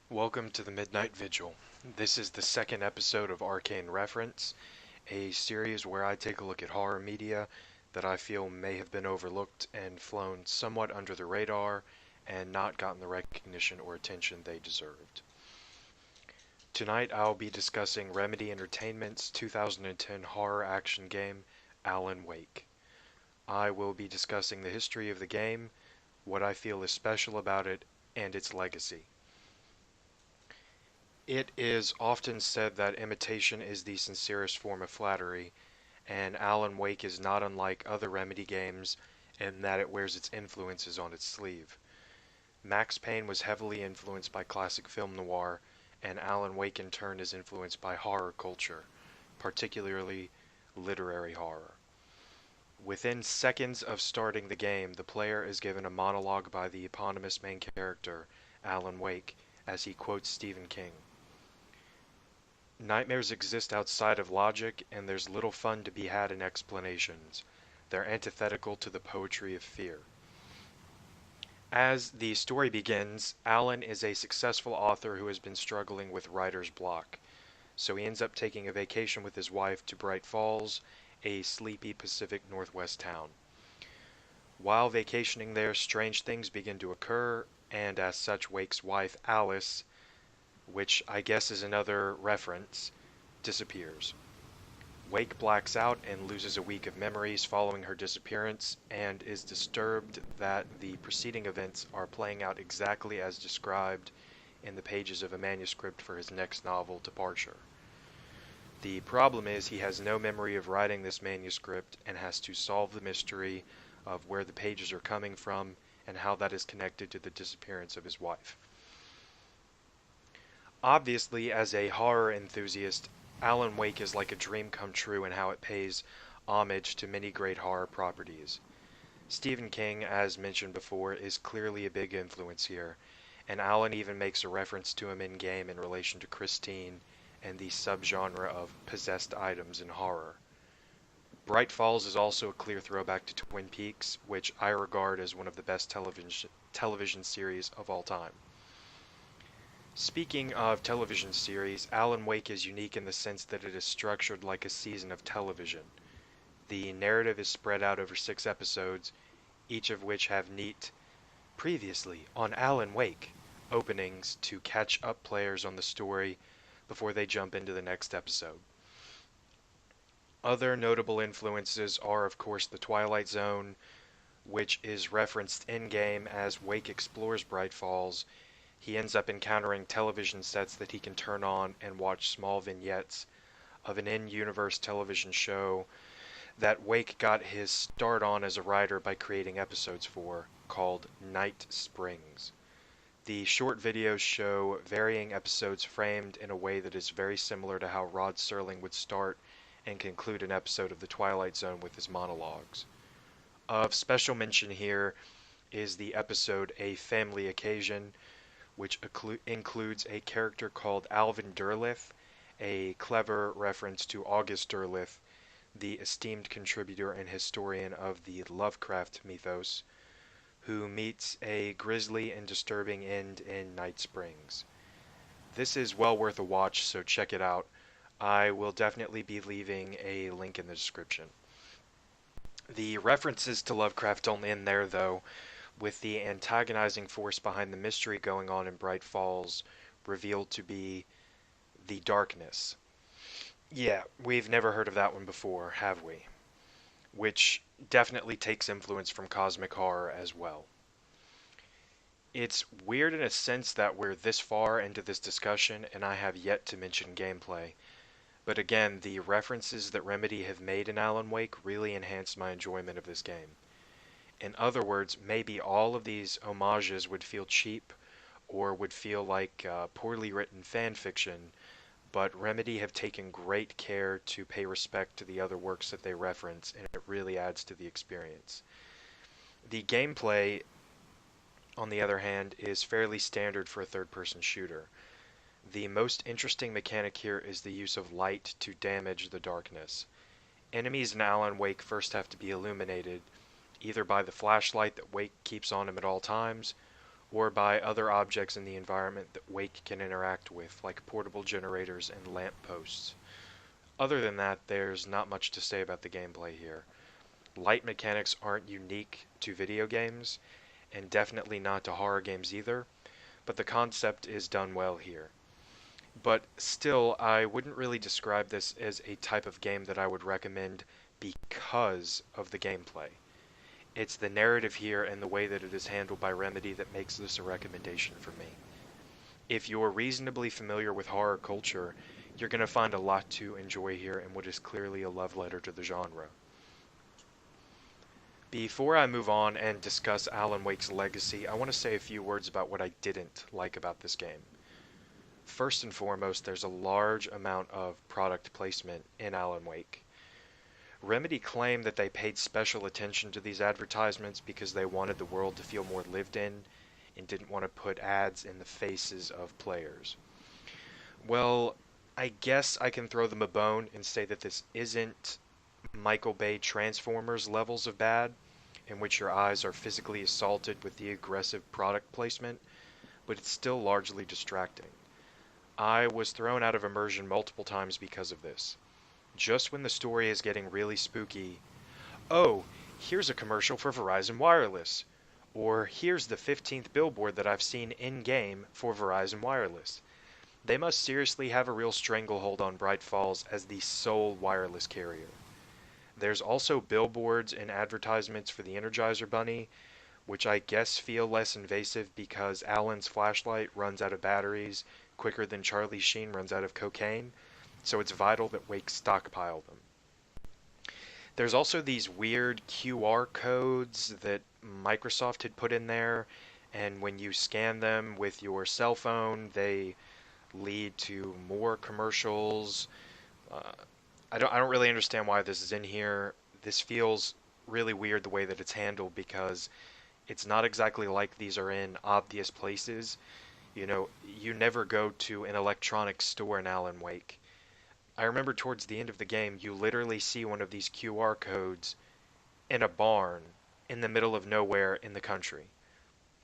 Welcome to the Midnight Vigil. This is the second episode of Arcane Reference, a series where I take a look at horror media that I feel may have been overlooked and flown somewhat under the radar and not gotten the recognition or attention they deserved. Tonight I'll be discussing Remedy Entertainment's 2010 horror action game, Alan Wake. I will be discussing the history of the game, what I feel is special about it, and its legacy. It is often said that imitation is the sincerest form of flattery, and Alan Wake is not unlike other Remedy games in that it wears its influences on its sleeve. Max Payne was heavily influenced by classic film noir, and Alan Wake in turn is influenced by horror culture, particularly literary horror. Within seconds of starting the game, the player is given a monologue by the eponymous main character, Alan Wake, as he quotes Stephen King. Nightmares exist outside of logic, and there's little fun to be had in explanations. They're antithetical to the poetry of fear. As the story begins, Alan is a successful author who has been struggling with writer's block, so he ends up taking a vacation with his wife to Bright Falls, a sleepy Pacific Northwest town. While vacationing there, strange things begin to occur, and as such, Wake's wife, Alice, which I guess is another reference, disappears. Wake blacks out and loses a week of memories following her disappearance, and is disturbed that the preceding events are playing out exactly as described in the pages of a manuscript for his next novel, Departure. The problem is he has no memory of writing this manuscript and has to solve the mystery of where the pages are coming from and how that is connected to the disappearance of his wife. Obviously, as a horror enthusiast, Alan Wake is like a dream come true in how it pays homage to many great horror properties. Stephen King, as mentioned before, is clearly a big influence here, and Alan even makes a reference to him in-game in relation to Christine and the subgenre of possessed items in horror. Bright Falls is also a clear throwback to Twin Peaks, which I regard as one of the best television series of all time. Speaking of television series, Alan Wake is unique in the sense that it is structured like a season of television. The narrative is spread out over 6 episodes, each of which have neat "previously on Alan Wake" openings to catch up players on the story before they jump into the next episode. Other notable influences are, of course, the Twilight Zone, which is referenced in-game as Wake explores Bright Falls. He ends up encountering television sets that he can turn on and watch small vignettes of an in-universe television show that Wake got his start on as a writer by creating episodes for, called Night Springs. The short videos show varying episodes framed in a way that is very similar to how Rod Serling would start and conclude an episode of The Twilight Zone with his monologues. Of special mention here is the episode A Family Occasion, which includes a character called Alvin Derleth, a clever reference to August Derleth, the esteemed contributor and historian of the Lovecraft mythos, who meets a grisly and disturbing end in Night Springs. This is well worth a watch, so check it out. I will definitely be leaving a link in the description. The references to Lovecraft don't end there, though, with the antagonizing force behind the mystery going on in Bright Falls revealed to be the Darkness. Yeah, we've never heard of that one before, have we? Which definitely takes influence from cosmic horror as well. It's weird in a sense that we're this far into this discussion and I have yet to mention gameplay. But again, the references that Remedy have made in Alan Wake really enhanced my enjoyment of this game. In other words, maybe all of these homages would feel cheap or would feel like poorly written fan fiction, but Remedy have taken great care to pay respect to the other works that they reference, and it really adds to the experience. The gameplay, on the other hand, is fairly standard for a third-person shooter. The most interesting mechanic here is the use of light to damage the darkness. Enemies in Alan Wake first have to be illuminated, either by the flashlight that Wake keeps on him at all times, or by other objects in the environment that Wake can interact with, like portable generators and lampposts. Other than that, there's not much to say about the gameplay here. Light mechanics aren't unique to video games, and definitely not to horror games either, but the concept is done well here. But still, I wouldn't really describe this as a type of game that I would recommend because of the gameplay. It's the narrative here and the way that it is handled by Remedy that makes this a recommendation for me. If you're reasonably familiar with horror culture, you're going to find a lot to enjoy here in what is clearly a love letter to the genre. Before I move on and discuss Alan Wake's legacy, I want to say a few words about what I didn't like about this game. First and foremost, there's a large amount of product placement in Alan Wake. Remedy claimed that they paid special attention to these advertisements because they wanted the world to feel more lived in and didn't want to put ads in the faces of players. Well, I guess I can throw them a bone and say that this isn't Michael Bay Transformers levels of bad, in which your eyes are physically assaulted with the aggressive product placement, but it's still largely distracting. I was thrown out of immersion multiple times because of this. Just when the story is getting really spooky, oh, here's a commercial for Verizon Wireless, or here's the 15th billboard that I've seen in-game for Verizon Wireless. They must seriously have a real stranglehold on Bright Falls as the sole wireless carrier. There's also billboards and advertisements for the Energizer Bunny, which I guess feel less invasive because Alan's flashlight runs out of batteries quicker than Charlie Sheen runs out of cocaine, so it's vital that Wake stockpile them. There's also these weird QR codes that Microsoft had put in there, and when you scan them with your cell phone, they lead to more commercials. Uh, I don't really understand why this is in here. This feels really weird the way that it's handled because it's not exactly like these are in obvious places. You know, you never go to an electronics store in Alan Wake. I remember towards the end of the game, you literally see one of these QR codes in a barn in the middle of nowhere in the country.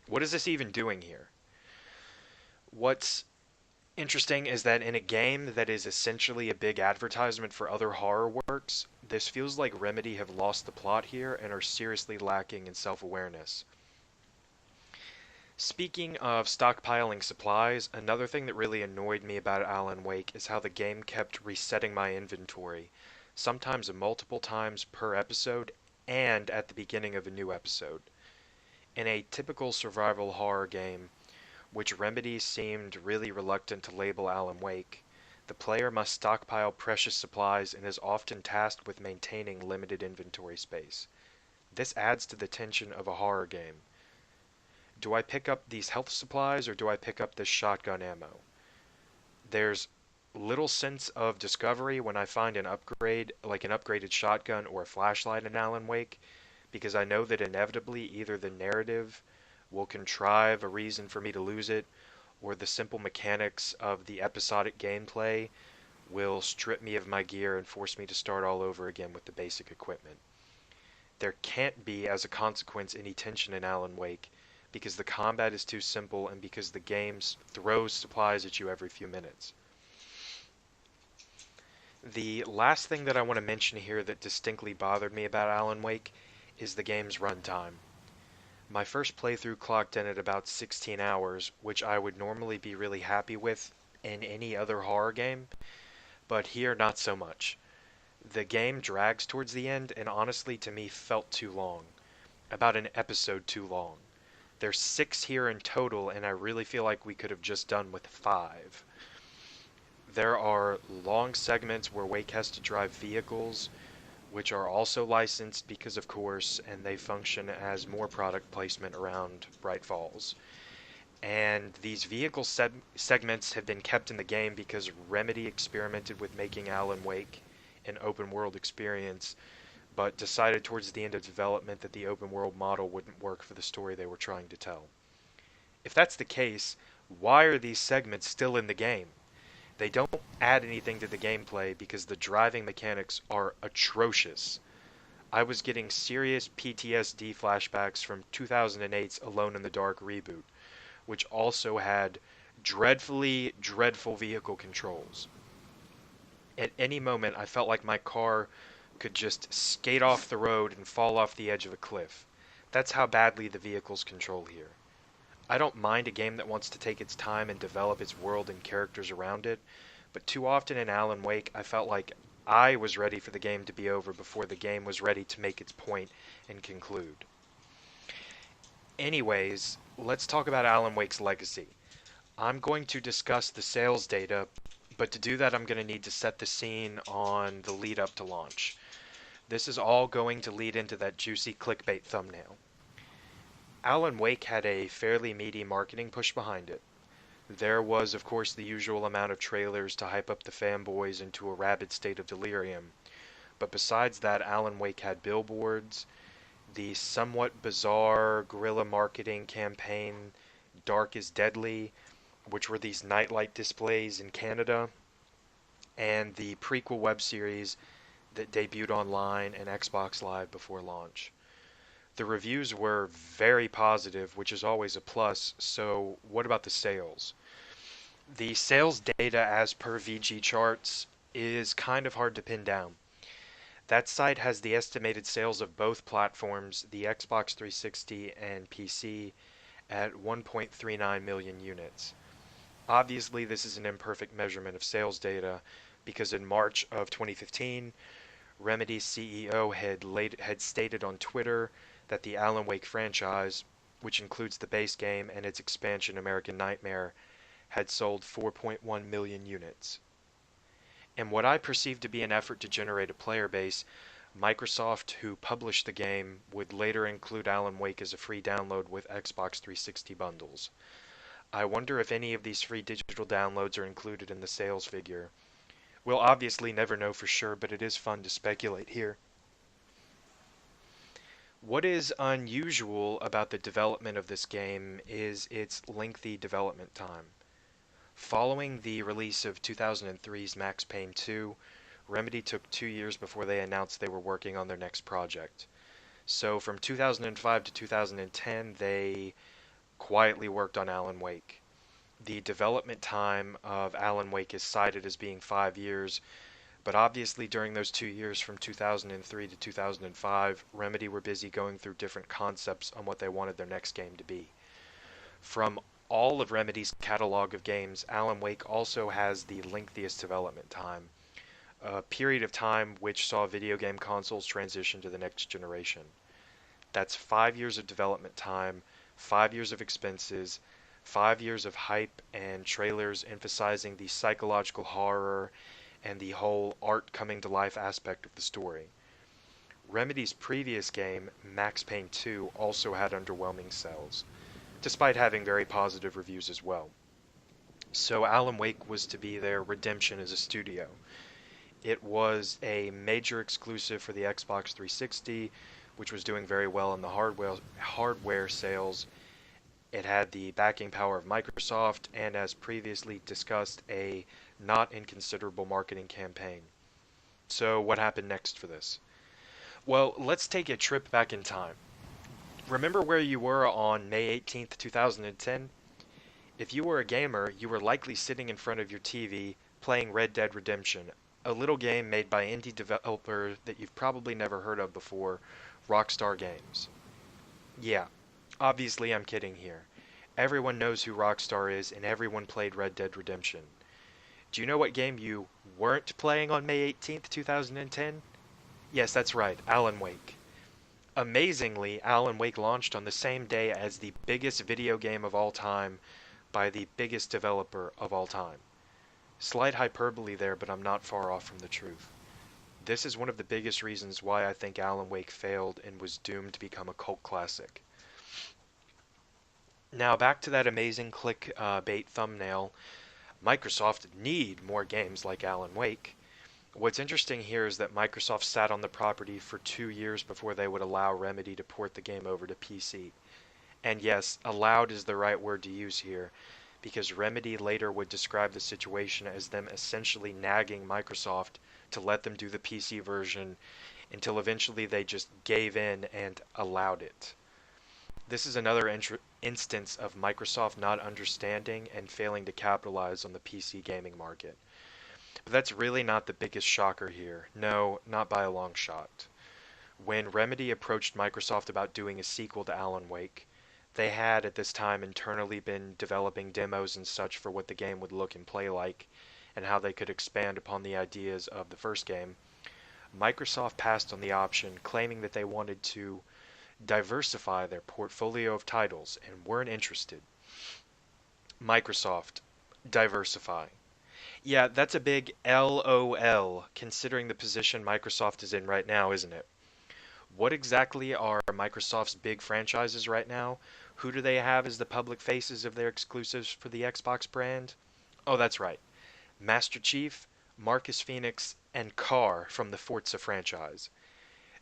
What is this even doing here? What's interesting is that in a game that is essentially a big advertisement for other horror works, this feels like Remedy have lost the plot here and are seriously lacking in self-awareness. Speaking of stockpiling supplies, another thing that really annoyed me about Alan Wake is how the game kept resetting my inventory, sometimes multiple times per episode and at the beginning of a new episode. In a typical survival horror game, which Remedy seemed really reluctant to label Alan Wake, the player must stockpile precious supplies and is often tasked with maintaining limited inventory space. This adds to the tension of a horror game. Do I pick up these health supplies or do I pick up this shotgun ammo? There's little sense of discovery when I find an upgrade, like an upgraded shotgun or a flashlight in Alan Wake, because I know that inevitably either the narrative will contrive a reason for me to lose it, or the simple mechanics of the episodic gameplay will strip me of my gear and force me to start all over again with the basic equipment. There can't be, as a consequence, any tension in Alan Wake, because the combat is too simple and because the game throws supplies at you every few minutes. The last thing that I want to mention here that distinctly bothered me about Alan Wake is the game's runtime. My first playthrough clocked in at about 16 hours, which I would normally be really happy with in any other horror game, but here not so much. The game drags towards the end and honestly to me felt too long. About an episode too long. There's 6 here in total, and I really feel like we could have just done with 5. There are long segments where Wake has to drive vehicles, which are also licensed because of course, and they function as more product placement around Bright Falls. And these vehicle segments have been kept in the game because Remedy experimented with making Alan Wake an open world experience, but decided towards the end of development that the open world model wouldn't work for the story they were trying to tell. If that's the case, why are these segments still in the game? They don't add anything to the gameplay because the driving mechanics are atrocious. I was getting serious PTSD flashbacks from 2008's Alone in the Dark reboot, which also had dreadfully dreadful vehicle controls. At any moment, I felt like my car could just skate off the road and fall off the edge of a cliff. That's how badly the vehicles control here. I don't mind a game that wants to take its time and develop its world and characters around it, but too often in Alan Wake, I felt like I was ready for the game to be over before the game was ready to make its point and conclude. Anyways, let's talk about Alan Wake's legacy. I'm going to discuss the sales data, but to do that, I'm going to need to set the scene on the lead up to launch. This is all going to lead into that juicy clickbait thumbnail. Alan Wake had a fairly meaty marketing push behind it. There was, of course, the usual amount of trailers to hype up the fanboys into a rabid state of delirium. But besides that, Alan Wake had billboards, the somewhat bizarre guerrilla marketing campaign Dark is Deadly, which were these nightlight displays in Canada, and the prequel web series that debuted online and Xbox Live before launch. The reviews were very positive, which is always a plus, so what about the sales? The sales data as per VG charts is kind of hard to pin down. That site has the estimated sales of both platforms, the Xbox 360 and PC, at 1.39 million units. Obviously, this is an imperfect measurement of sales data because in March of 2015, Remedy's CEO had stated on Twitter that the Alan Wake franchise, which includes the base game and its expansion American Nightmare, had sold 4.1 million units. In what I perceived to be an effort to generate a player base, Microsoft, who published the game, would later include Alan Wake as a free download with Xbox 360 bundles. I wonder if any of these free digital downloads are included in the sales figure. We'll obviously never know for sure, but it is fun to speculate here. What is unusual about the development of this game is its lengthy development time. Following the release of 2003's Max Payne 2, Remedy took 2 years before they announced they were working on their next project. So from 2005 to 2010, they quietly worked on Alan Wake. The development time of Alan Wake is cited as being 5 years, but obviously during those 2 years from 2003 to 2005, Remedy were busy going through different concepts on what they wanted their next game to be. From all of Remedy's catalog of games, Alan Wake also has the lengthiest development time, a period of time which saw video game consoles transition to the next generation. That's 5 years of development time, 5 years of expenses, 5 years of hype and trailers emphasizing the psychological horror and the whole art coming to life aspect of the story. Remedy's previous game, Max Payne 2, also had underwhelming sales, despite having very positive reviews as well. So Alan Wake was to be their redemption as a studio. It was a major exclusive for the Xbox 360, which was doing very well in the hardware sales. It had the backing power of Microsoft, and as previously discussed, a not inconsiderable marketing campaign. So what happened next for this? Well, let's take a trip back in time. Remember where you were on May 18th, 2010? If you were a gamer, you were likely sitting in front of your TV playing Red Dead Redemption, a little game made by indie developer that you've probably never heard of before, Rockstar Games. Yeah, obviously I'm kidding here. Everyone knows who Rockstar is, and everyone played Red Dead Redemption. Do you know what game you weren't playing on May 18th, 2010? Yes, that's right, Alan Wake. Amazingly, Alan Wake launched on the same day as the biggest video game of all time by the biggest developer of all time. Slight hyperbole there, but I'm not far off from the truth. This is one of the biggest reasons why I think Alan Wake failed and was doomed to become a cult classic. Now back to that amazing clickbait thumbnail. Microsoft need more games like Alan Wake. What's interesting here is that Microsoft sat on the property for 2 years before they would allow Remedy to port the game over to PC. And yes, allowed is the right word to use here, because Remedy later would describe the situation as them essentially nagging Microsoft to let them do the PC version until eventually they just gave in and allowed it. This is another instance of Microsoft not understanding and failing to capitalize on the PC gaming market. But that's really not the biggest shocker here. No, not by a long shot. When Remedy approached Microsoft about doing a sequel to Alan Wake, they had at this time internally been developing demos and such for what the game would look and play like, and how they could expand upon the ideas of the first game. Microsoft passed on the option, claiming that they wanted to diversify their portfolio of titles and weren't interested. Microsoft, diversify. Yeah, that's a big LOL, considering the position Microsoft is in right now, isn't it? What exactly are Microsoft's big franchises right now? Who do they have as the public faces of their exclusives for the Xbox brand? Oh, that's right. Master Chief, Marcus Phoenix, and Carr from the Forza franchise.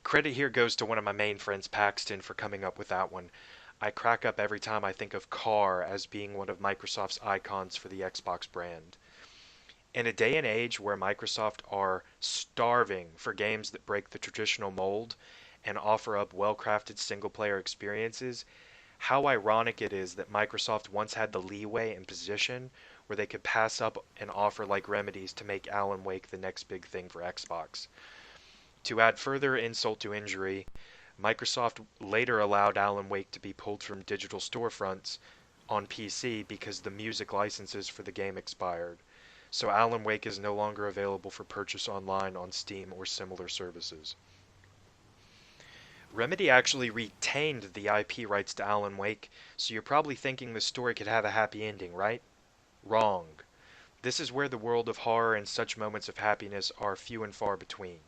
Credit here goes to one of my main friends, Paxton, for coming up with that one. I crack up every time I think of Carr as being one of Microsoft's icons for the Xbox brand. In a day and age where Microsoft are starving for games that break the traditional mold and offer up well-crafted single-player experiences, how ironic it is that Microsoft once had the leeway and position where they could pass up an offer like Remedy's to make Alan Wake the next big thing for Xbox. To add further insult to injury, Microsoft later allowed Alan Wake to be pulled from digital storefronts on PC because the music licenses for the game expired. So Alan Wake is no longer available for purchase online on Steam or similar services. Remedy actually retained the IP rights to Alan Wake, so you're probably thinking the story could have a happy ending, right? Wrong. This is where the world of horror and such moments of happiness are few and far between.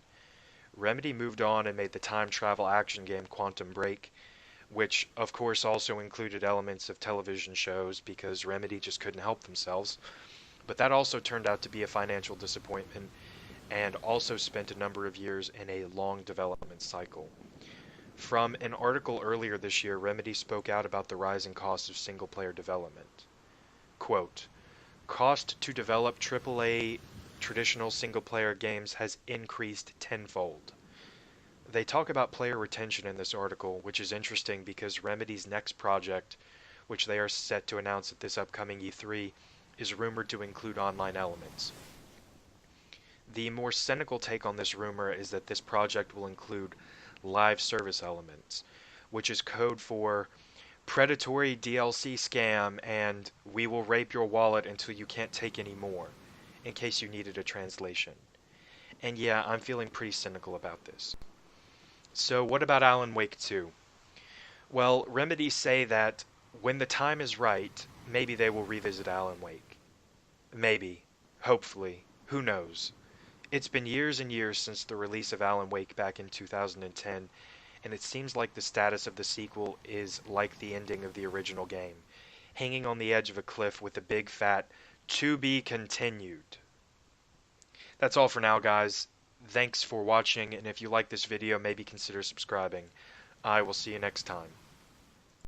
Remedy moved on and made the time travel action game Quantum Break, which of course also included elements of television shows because Remedy just couldn't help themselves. But that also turned out to be a financial disappointment and also spent a number of years in a long development cycle. From an article earlier this year, Remedy spoke out about the rising cost of single-player development. Quote, "Cost to develop AAA traditional single-player games has increased tenfold." They talk about player retention in this article, which is interesting because Remedy's next project, which they are set to announce at this upcoming E3, is rumored to include online elements. The more cynical take on this rumor is that this project will include live service elements, which is code for predatory DLC scam and we will rape your wallet until you can't take any more, in case you needed a translation. And yeah, I'm feeling pretty cynical about this. So what about Alan Wake 2? Well, Remedy say that when the time is right, maybe they will revisit Alan Wake. Maybe. Hopefully. Who knows? It's been years and years since the release of Alan Wake back in 2010, and it seems like the status of the sequel is like the ending of the original game, hanging on the edge of a cliff with a big fat "to be continued." That's all for now, guys. Thanks for watching, and if you like this video, maybe consider subscribing. I will see you next time.